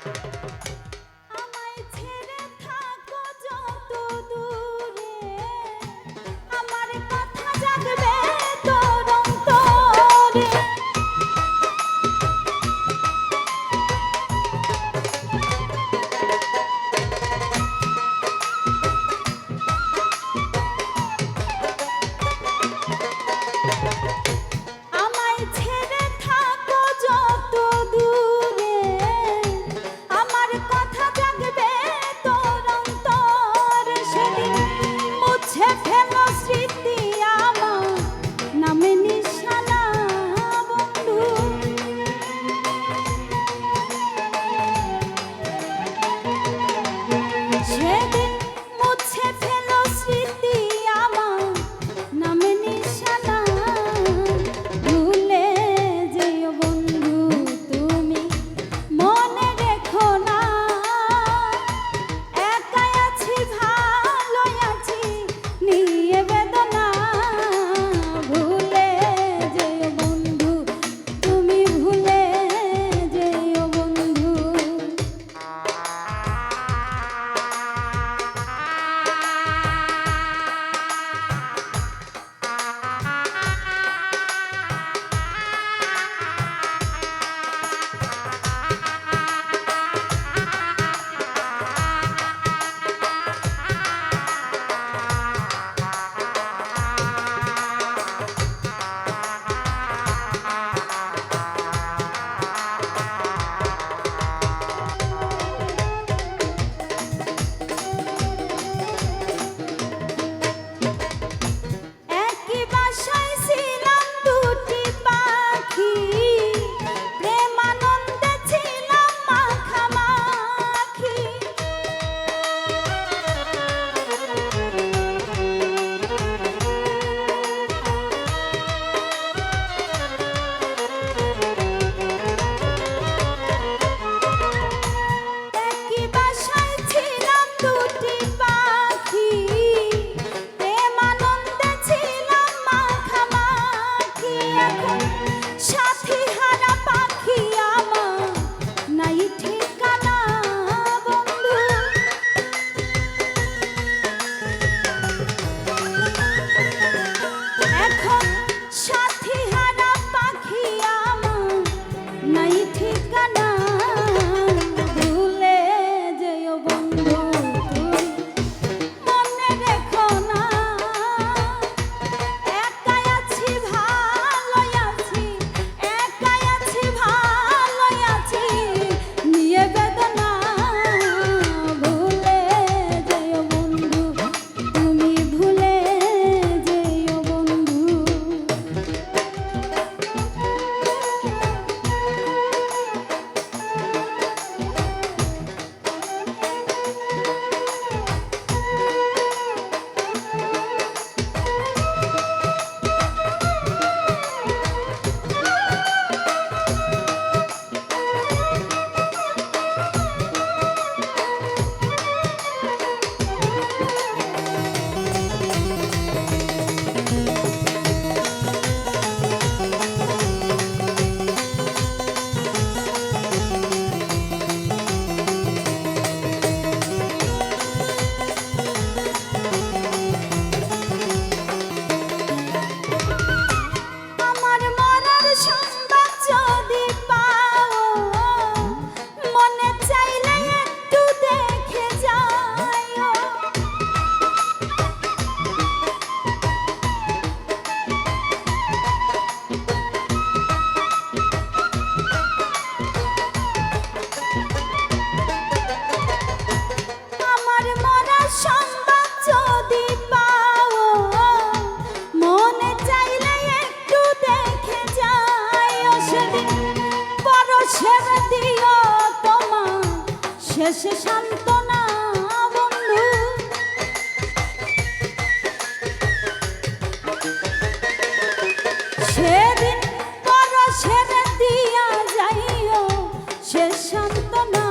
আমায় ছেড়ে থাকো যত দূরে, আমার কথা জাগবে তোর অন্তরে। আমায় ছেড়ে থাকো যত দূরে, আমার কথা জাগবে তোর অন্তরে। সেদিন মুছে ফেলো স্মৃতি আমার নামে নিশানা বন্ধু। সেদিন মুছে ফেলো স্মৃতি আমার নামে নিশানা। ভুলে যেও বন্ধু তুমি, মনে রেখো না একাই আছি ভালোই আছি নিয়ে বেদনা। ভুলে যেও বন্ধু তুমি, ভুলে যেও বন্ধু। একই বাসায় ছিলাম দুটি পাখি, প্রেমানন্দে ছিলাম মাখামাখি। একই বাসায় ছিলাম দুটি পাখি, প্রেমানন্দে ছিলাম মাখামাখি। এখন সাথী হারা পাখি আমার নাই ঠিকানা বন্ধু। এখন সাথী হারা পাখি আমার নাই ঠিকানা। ভুলে যেও বন্ধু তুমি, মনে রেখো না একাই আছি ভালোই আছি, একাই আছি ভালোই আছি নিয়ে বেদনা। ভুলে যেও বন্ধু তুমি, ভুলে যেও বন্ধু। আমার মরার সংবাদ যদি পাও, মনে চাইলে একটু দেখে যাও। আমার মরার সংবাদ যদি পাও, মনে চাইলে একটু দেখে যাও। সেদিন পরশের দিও তোমার শেষে সান্ত্বনা বন্ধু। সেদিন পরশের দিয়া যাইও শেষ সান্ত্বনা।